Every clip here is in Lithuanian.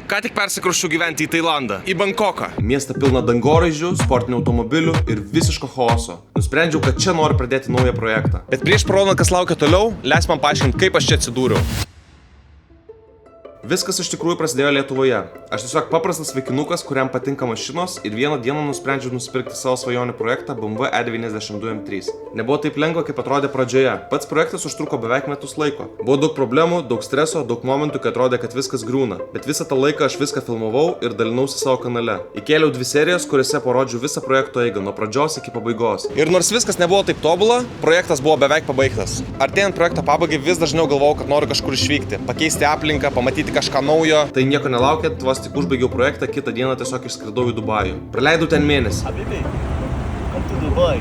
Ką tik persikrausčiau gyventi į Tailandą, į Bankoką. Miestą pilną dangoraižių, sportinių automobilių ir visiško chaoso. Nusprendžiau, kad čia noriu pradėti naują projektą. Bet prieš parodant, kas laukia toliau, leis man paaiškinti, kaip aš čia atsidūriau. Viskas iš tikrųjų prasidėjo Lietuvoje. Aš tiesiog paprastas vaikinukas, kuriam patinka mašinos ir vieną dieną nusprendžiau nusipirkti savo svajonių projektą BMW E92 M3. Nebuvo taip lengva, kaip atrodė pradžioje. Pats projektas užtruko beveik metus laiko. Buvo daug problemų, daug streso, daug momentų, kai atrodė, kad viskas griūna. Bet visą tą laiką aš viską filmavau ir dalinausi savo kanale. Įkėliau 2 serijas, kuriuose parodžiau visą projekto eigą nuo pradžios iki pabaigos. Ir nors viskas nebuvo taip tobula, projektas buvo beveik pabaigtas. Artėjant projekto pabaigai vis dažniau galvojau, kad noriu kažkur išvykti, pakeisti aplinką, pamatyti kažką naujo. Tai nieko nelaukiant, vos tik užbaigiau projektą, kitą dieną tiesiog išskridau į Dubajų. Praleidau ten mėnesį. Habibi, come to Dubai.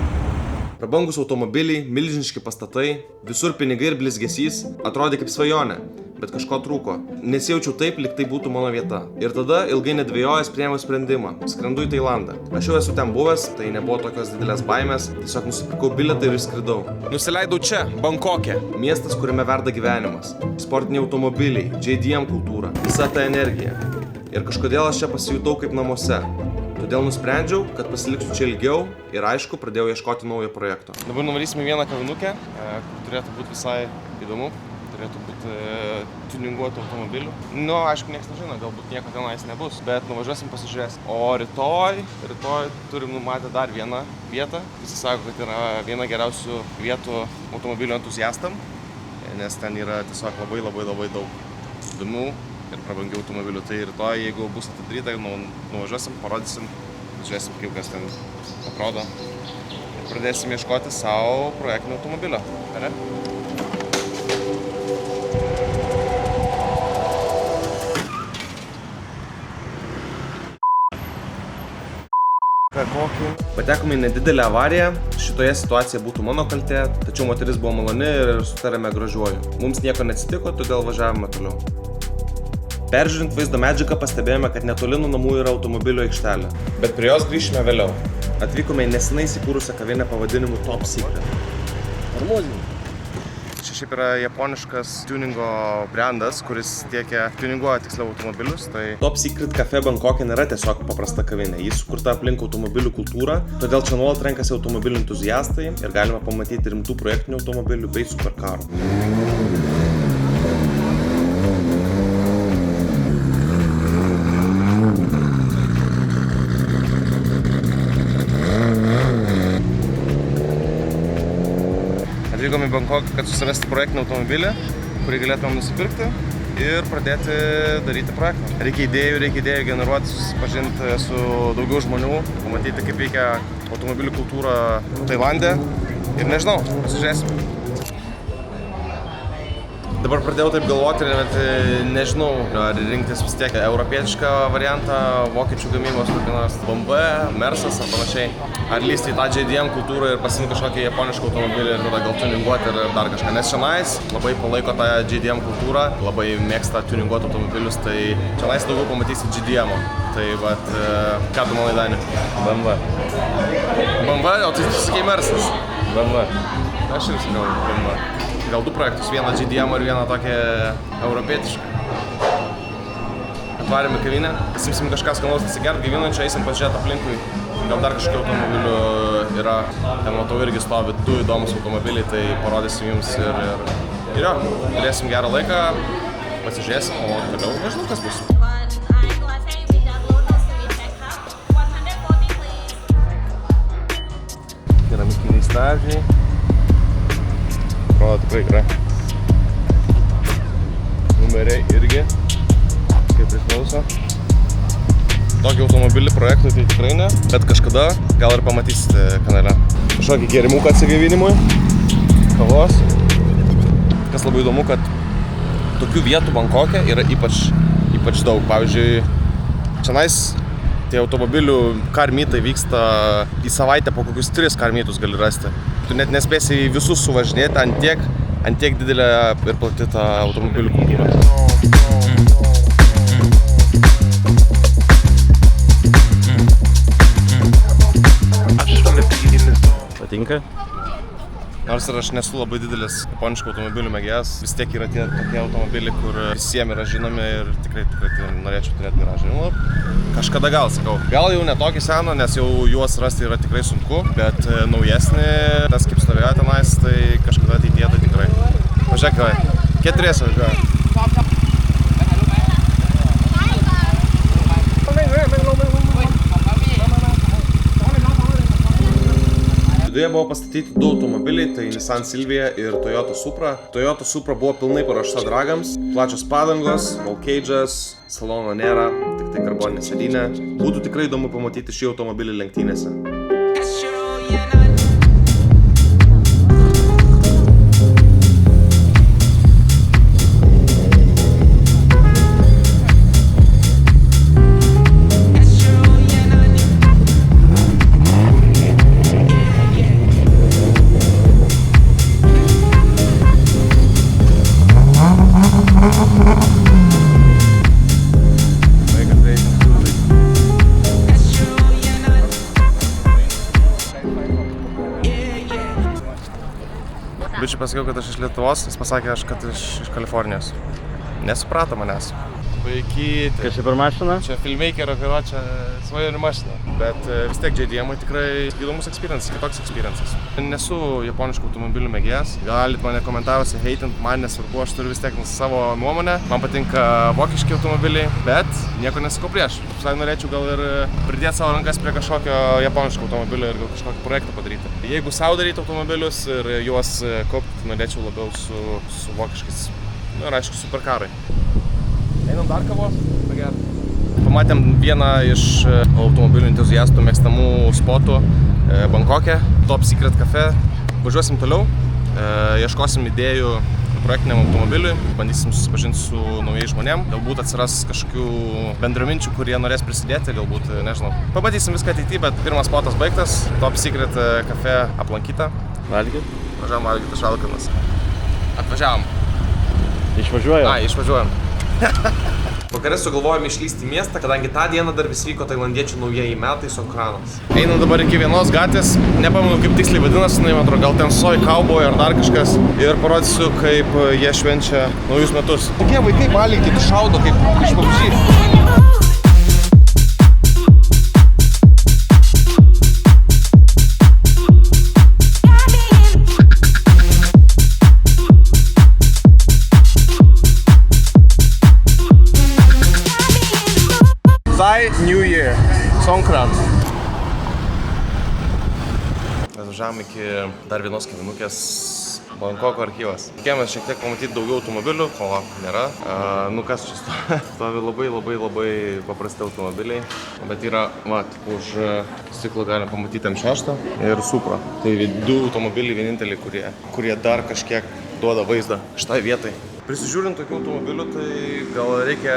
Prabangus automobiliai, milžiniški pastatai, visur pinigai ir blizgesys, atrodė kaip svajonė, bet kažko trūko. Nesijaučiau taip, lyg tai būtų mano vieta. Ir tada, ilgai nedvejojęs, priėmiau sprendimą. Skrendu į Tailandą. Aš jau esu ten buvęs, tai nebuvo tokios didelės baimės, tiesiog nusipirkau bilietą ir išskridau. Nusileidau čia, Bankoke. Miestas, kuriame verda gyvenimas. Sportiniai automobiliai, JDM kultūra, visa ta energija. Ir kažkodėl aš čia pasijutau kaip namuose. Todėl nusprendžiau, kad pasiliksiu čia ilgiau ir aišku, pradėjau ieškoti naujo projekto. Dabar nuvarysime vieną kavinukę, kur turėtų būti visai įdomu. Turėtų būti tuninguotų automobilių. Aišku, niekas nežino, galbūt nieko tenais nebus, bet nuvažiuosim, pasižiūrėsim. O rytoj turim numatę dar vieną vietą. Visi sako, kad yra viena geriausių vietų automobilių entuziastam, nes ten yra tiesiog labai daug įdomių ir prabangių automobilių. Tai rytoj, jeigu bus atidaryta, nuvažiuosim, parodysim, žiūrėsim, kaip kas ten atrodo. Ir pradėsim ieškoti savo projektinio automobilio. Ar ne? Patekome į nedidelę avariją, šitoje situacija būtų mano kaltė, tačiau moteris buvo maloni ir sutarėme gražiuoju. Mums nieko neatsitiko, todėl važiavome toliau. Peržiūrint vaizdo medžiagą pastebėjome, kad netoli nuo namų yra automobilio aikštelė. Bet prie jos grįšime vėliau. Atvykome į nesenai įsikūrusią kavinę pavadinimu Top Secret. Čia šiaip yra japoniškas tuningo brandas, kuris tuninguoja tiksliau automobilius. Top Secret Cafe Bankoke nėra tiesiog paprasta kavinė. Jis sukurta aplink automobilių kultūrą, todėl čia nuolat renkasi automobilių entuziastai ir galima pamatyti rimtų projektinių automobilių bei superkarų. Atvykome į Bankoką, kad susirasti projektinį automobilį, kurį galėtumėm nusipirkti ir pradėti daryti projektą. Reikia idėjų generuoti, susipažinti su daugiau žmonių, pamatyti, kaip veikia automobilių kultūra Tailande ir nežinau, pasižiūrėsim. Dabar pradėjau taip galvoti, bet nežinau, ar rinktis vis tiek europietišką variantą, vokiečių gamybos, kokį nors BMW, Mersas ar panašiai. Ar lysti į tą JDM kultūrą ir pasiimti kažkokį japonišką automobilį ir tada gal tuninguoti ir dar kažką. Nes čionais labai palaiko tą JDM kultūrą, labai mėgsta tuninguoti automobilius, tai čionais daugiau pamatysi JDM-o. Tai vat, ką tu manai, Dani? BMW. BMW? O tai tu sakei Mersas? BMW. Aš irgi sakau BMW. Gal 2 projektus, vieną JDM ir vieną tokią europietišką. Atvarėm į kavinę, pasimsim kažką skanaus atsigert, gaivinančio, eisim pažiūrėti aplinkui. Gal dar kažkokių automobilių yra. Ten matau irgi stovi 2 įdomus automobiliai, tai parodysim jums ir jo, turėsim gerą laiką, pasižiūrėsim, o toliau nežinau, kas bus. Keramikiniai stabdžiai. Atrodo tikrai gerai. Numeriai irgi, kaip priklauso. Tokį automobilį projektui tai tikrai ne, bet kažkada gal ir pamatysite kanale. Kažkokį gėrimuką atsigaivinimui, kavos. Kas labai įdomu, kad tokių vietų Bankoke yra ypač daug. Pavyzdžiui, čionais tie automobilių karmytai vyksta į savaitę, po kokius 3 karmytus gali rasti. Tu net nespėsi į visus suvažinėti, ant tiek didelė ir plati ta automobilių kultūra. Patinka? Nors ir aš nesu labai didelis japoniškų automobilių mėgėjas, vis tiek yra tie tokie automobiliai, kur visiems yra žinomi ir tikrai norėčiau turėti garažą. Nu, kažkada gal, sakau. Gal jau netokį seną, nes jau juos rasti yra tikrai sunku, bet naujesnį, tas kaip stovėjo tenais, tai kažkada ateityje tai tikrai. Pažiūrėk, keturiesi važiuoja. Viduje buvo pastatyti du automobiliai, tai Nissan Silvia ir Toyota Supra. Toyota Supra buvo pilnai paruošta dragams, plačios padangos, roll cage'as, salono nėra, tik tai karboninė sėdynė. Būtų tikrai įdomu pamatyti šį automobilį lenktynėse. Bičiui pasakiau, kad aš iš Lietuvos, jis pasakė, kad iš Kalifornijos. Nesuprato manęs. Vaikyti. Kas čia per mašiną? Čia filmmakerio, čia svajonių mašina. Bet vis tiek JDM-ui tikrai įdomus experience, kitoks experiences. Nesu japoniškų automobilių mėgėjas. Galit mane komentaruose heitint, man nesvarbu, aš turiu vis tiek savo nuomonę. Man patinka vokiški automobiliai, bet nieko nesakau prieš. Visai norėčiau gal ir pridėti savo rankas prie kažkokio japoniško automobilio ir gal kažkokį projektą padaryti. Jeigu savo daryti automobilius ir juos kaupti, norėčiau labiau su vokiškais. Nu ir aišku, superkarai. Einam dar kavos? Pagerti. Pamatėm vieną iš automobilių entuziastų mėgstamų spotų Bankoke, Top Secret Cafe. Važiuosim toliau, ieškosim idėjų projektiniam automobiliui, bandysim susipažinti su naujais žmonėm. Galbūt atsiras kažkokių bendraminčių, kurie norės prisidėti, galbūt, nežinau. Pamatysim viską ateityje, bet pirmas spotas baigtas, Top Secret Cafe aplankyta. Valgyt? Važiavam valgyti, aš alkanas. Atvažiavam. Išvažiuojam? Išvažiuojam. Vakare sugalvojome išlysti į miestą, kadangi tą dieną dar vis vyko tailandiečių naujieji metai Songkranas. Einam dabar iki vienos gatvės, nepamenu kaip tiksliai vadinasi, man atrodo, gal ten Soy Cowboy ar dar kažkas. Ir parodysiu, kaip jie švenčia naujus metus. Tokie vaikai malinki, šaudo kaip iš PUBG. Thai New Year, Songkran. Mes važiavom iki dar vienos kavinukės Bankoko archyvas. Tikėjomės šiek tiek pamatyti daugiau automobilių, o nėra. Nu kas čia stovi labai paprasti automobiliai. Bet yra, už stiklo galime pamatyti M6 ir Supra. Tai du automobiliai vieninteliai, kurie dar kažkiek duoda vaizdą šitai vietai. Prisižiūrint tokių automobilių, tai gal reikia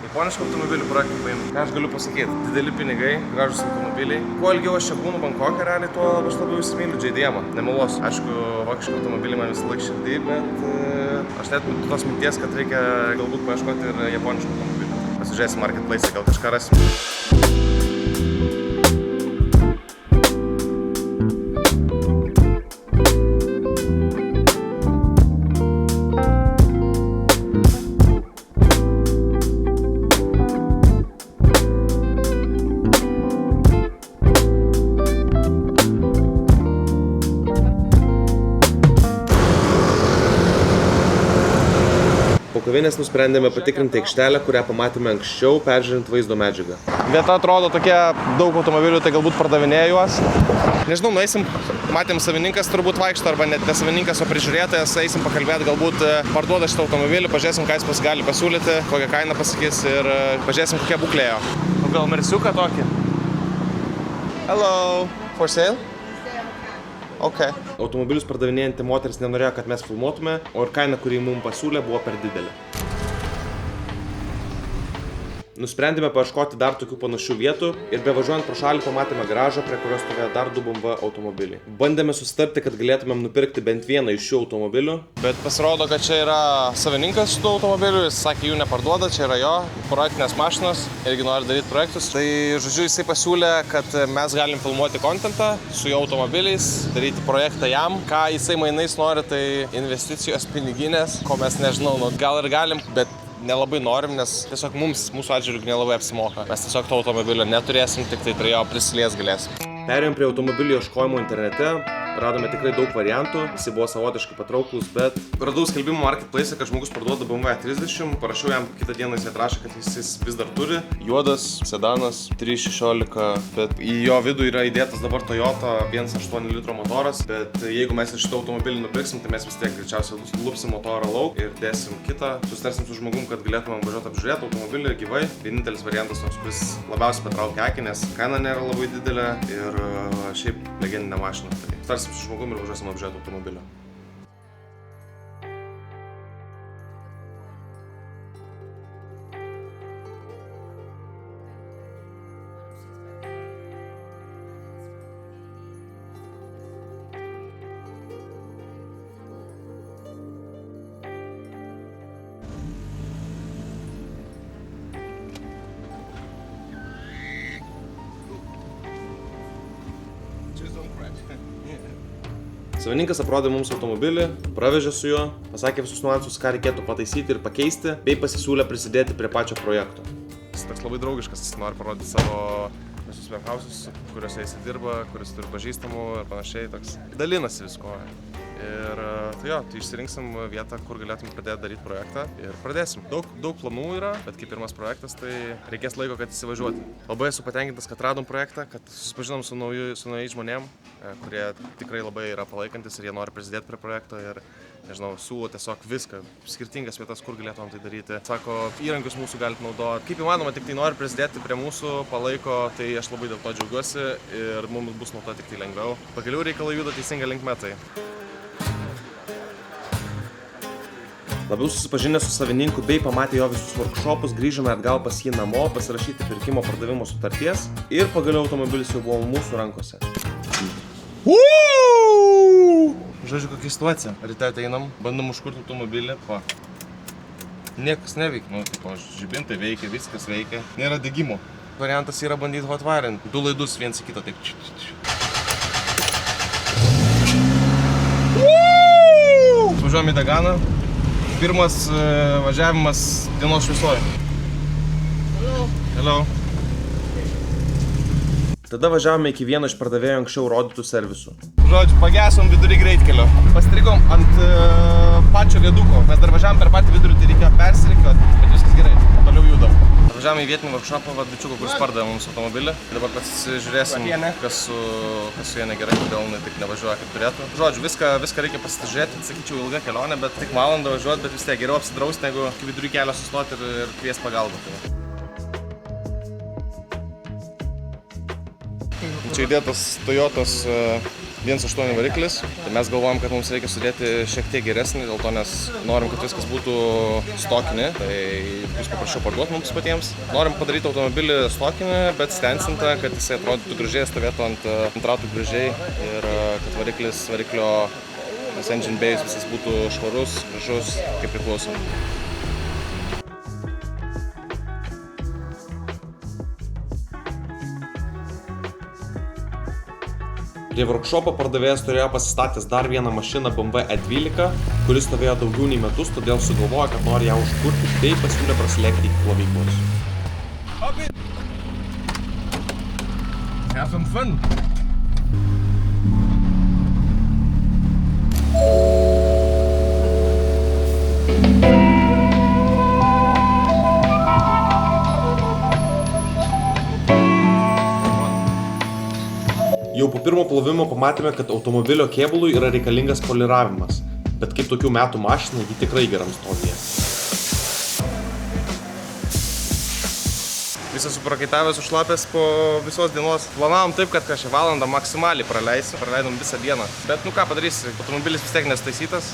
japoniškų automobilių projektų paimti. Ką aš galiu pasakyti? Dideli pinigai, gražus automobiliai. Kuo ilgiau aš čia būnu Bankoke, realiai, tuo aš labiau įsimyliu JDM-ą. Nemeluosiu. Aišku, vokiški automobiliai man visą laiką širdį, bet aš net tos minties, kad reikia galbūt paieškoti ir japoniškų automobilių. Pasižiūrėsim marketplace, gal kažką rasim. Kavinės nusprendėme patikrinti aikštelę, kurią pamatėme anksčiau, peržiūrint vaizdo medžiagą. Vieta atrodo tokia daug automobilių, tai galbūt pardavinėja juos. Nežinau, nueisim, matėm savininkas turbūt vaikšto, arba net ne savininkas, o prižiūrėtojas, eisim pakalbėti, galbūt parduoda šitą automobilį, pažiūrėsim, ką jis gali pasiūlyti, kokią kainą pasakys ir pažiūrėsim, kokia būklė jo. Gal mersiuką tokį? Hello, for sale? Okay. Automobilius pardavinėjanti moteris nenorėjo, kad mes filmuotume, o ir kaina, kurį mums pasiūlė, buvo per didelė. Nusprendėme paieškoti dar tokių panašių vietų ir bevažiuojant pro šalį pamatėme garažą, prie kurios stovėjo dar 2 BMW automobiliai. Bandėme susitarti, kad galėtumėm nupirkti bent vieną iš šių automobilių. Bet pasirodo, kad čia yra savininkas šitų automobilių, jis sakė, jų neparduoda, čia yra jo projektinės mašinos, irgi nori daryti projektus. Tai žodžiu, jisai pasiūlė, kad mes galim filmuoti kontentą su jo automobiliais, daryti projektą jam. Ką jisai mainais nori, tai investicijos piniginės, ko mes nežinau, gal ir galim, bet nelabai norim, nes tiesiog mūsų atžvilgiu nelabai apsimoka. Mes tiesiog to automobilio neturėsim, tik tai prie jo prisilies galėsim. Perėjom prie automobilių ieškojimo internete, radome tikrai daug variantų, jis buvo savotiškai patrauklus, bet radau skelbimą marketplace, kad žmogus parduoda BMW 30, parašiau jam kitą dieną, jis atrašė, kad jis vis dar turi. Juodas, sedanas, 316, bet į jo vidų yra įdėtas dabar Toyota 1.8 litro motoras, bet jeigu mes šitą automobilį nupirksim, tai mes vis tiek greičiausiai lupsim motorą lauk ir dėsim kitą. Susitarsim su žmogum, kad galėtumėm važiuoti apžiūrėti automobilį gyvai. Vienintelis variantas, kuris labiausiai patraukia akį, nes kaina nėra labai didelė ir šiaip legendinė mašina. Tai sutarsim su žmogum ir važiuosim apžiūrėti automobilio. Savininkas aprodė mums automobilį, pravežė su juo, pasakė visus niuansus, ką reikėtų pataisyti ir pakeisti, bei pasisiūlė prisidėti prie pačio projekto. Jis toks labai draugiškas, jis nori parodyti savo visus warehouses, kuriuose jis dirba, kuris turi pažįstamų ir panašiai, toks dalinasi visko. Ir tai išsirinksim vietą, kur galėtume pradėti daryti projektą ir pradėsim. Daug planų yra, bet kaip pirmas projektas, tai reikės laiko, kad įsivažiuoti. Labai esu patenkintas, kad radom projektą, kad susipažinom su naujais žmonėm, kurie tikrai labai yra palaikantis ir jie nori prisidėti prie projekto ir, nežinau, siūlo tiesiog viską, skirtingas vietas, kur galėtumėm tai daryti. Sako, įrankius mūsų galite naudoti. Kaip įmanoma, tik tai nori prisidėti prie mūsų, palaiko, tai aš labai dėl to džiaugiuosi ir mums bus nuo to tik tai lengviau. Pagaliau reikalai juda teisinga linkme tai. Labiau susipažinę su savininku bei pamatę jo visus workshopus, grįžome atgal pas jį namo, pasirašyti pirkimo pardavimo sutarties ir pagaliau automobilis jau buvo mūsų rankose. Žodžiu, kokia situacija. Ryte ateinam, bandom užkurti automobilį, niekas neveikia, žibintai veikia, viskas veikia, nėra degimo. Variantas yra bandyti hotwirinti, 2 laidus viens į kitą taip. Važiuojam į Daganą. Pirmas važiavimas dienos šviesoj. Hello. Tada važiavome iki vieno iš pardavėjų anksčiau rodytų servisų. Žodžiu, pagesom vidury greitkelio. Pastrigom ant pačio vieduko. Mes dar važiavom per patį vidurį, tai reikėjo persirikiuoti, bet viskas gerai. Toliau judam. Važiavome į vietinį workshopą, bičiuką, kuris pardavė mums automobilį. Dabar pasižiūrėsim, kas su jie negerai, kodėl jinai taip nevažiuoja kaip turėtų. Žodžiu, viską reikia pasižiūrėti, sakyčiau, ilga kelionė, bet tik valandą važiuoti, bet vis tiek geriau apsidrausti, negu vidury kelio sustoti ir kviesti pagalbą. Čia įdėtas Toyotas 1.8 variklis, tai mes galvojam, kad mums reikia sudėti šiek tiek geresnį, dėl to nes norim, kad viskas būtų stokinį, tai bus paprasčiau parduoti mums patiems. Norim padaryti automobilį stokinį, bet stensintą, kad jisai atrodytų gražiai, stovėtų ant ratų gražiai ir kad variklio engine bay'is visas būtų švarus, gražus, kaip priklauso. Prie workshopo pardavėjas turėjo pasistatęs dar vieną mašiną BMW E12, kuris stovėjo daugiau nei metus, todėl sugalvojo, kad nori ją užkurti, bei pasiūlė prasilėkti iki plovyklos. Have some fun! Jau po pirmo plovimo pamatėme, kad automobilio kėbului yra reikalingas poliravimas, bet kaip tokių metų mašina, ji tikrai geram stovyje. visas suprakaitavęs, užlapęs po visos dienos. Planavom taip, kad kažką valandą maksimaliai praleidom visą dieną. Bet nu ką padarysi, automobilis vis tiek nestaisytas.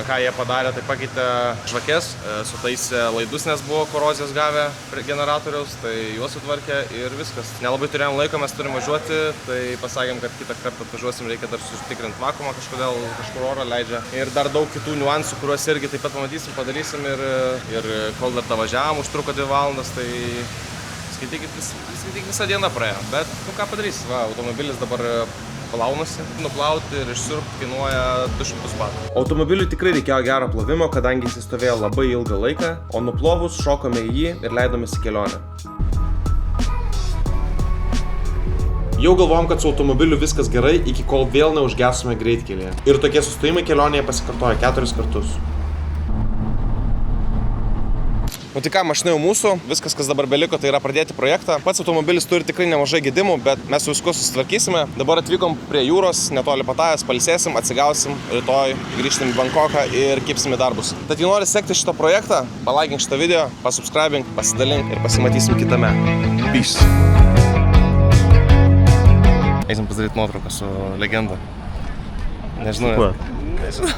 Ką jie padarė, tai pakeitė žvakės, sutaisė laidus, nes buvo korozijos gavę prie generatoriaus, tai juos sutvarkė ir viskas. Nelabai turėjom laiko, mes turim važiuoti, tai pasakėm, kad kitą kartą atvažiuosim, reikia dar susitikrinti vakuumą, kažkur orą leidžia. Ir dar daug kitų niuansų, kuriuos irgi taip pat pamatysim, padarysim ir kol dar tą važiavom, užtruko 2 valandas, tai skaityk visą dieną praėjo. Bet nu ką padarysi, va, automobilis dabar plaunasi, nuplauti ir išsiurbti kainuoja 200 batų. Automobiliui tikrai reikėjo gero plovimo, kadangi jis stovėjo labai ilgą laiką, o nuplovus šokome į jį ir leidomės į kelionę. Jau galvojom, kad su automobiliu viskas gerai, iki kol vėl neužgesome greitkelyje. Ir tokie sustojimai kelionėje pasikartoja 4 kartus. Nu tai ką, mašina jau mūsų, viskas, kas dabar beliko, tai yra pradėti projektą. Pats automobilis turi tikrai nemažai gedimų, bet mes su viskuo susitvarkysime. Dabar atvykom prie jūros, netoli Patajos, pailsėsim, atsigausim, rytoj grįžtim į Bankoką ir kipsim į darbus. Tad jei nori sekti šitą projektą, palaikink šitą video, pasubscribink, pasidalink ir pasimatysim kitame. Peace. Eisim pasidaryti nuotrauką su legenda. Nežinau. Kuo? Nežinau.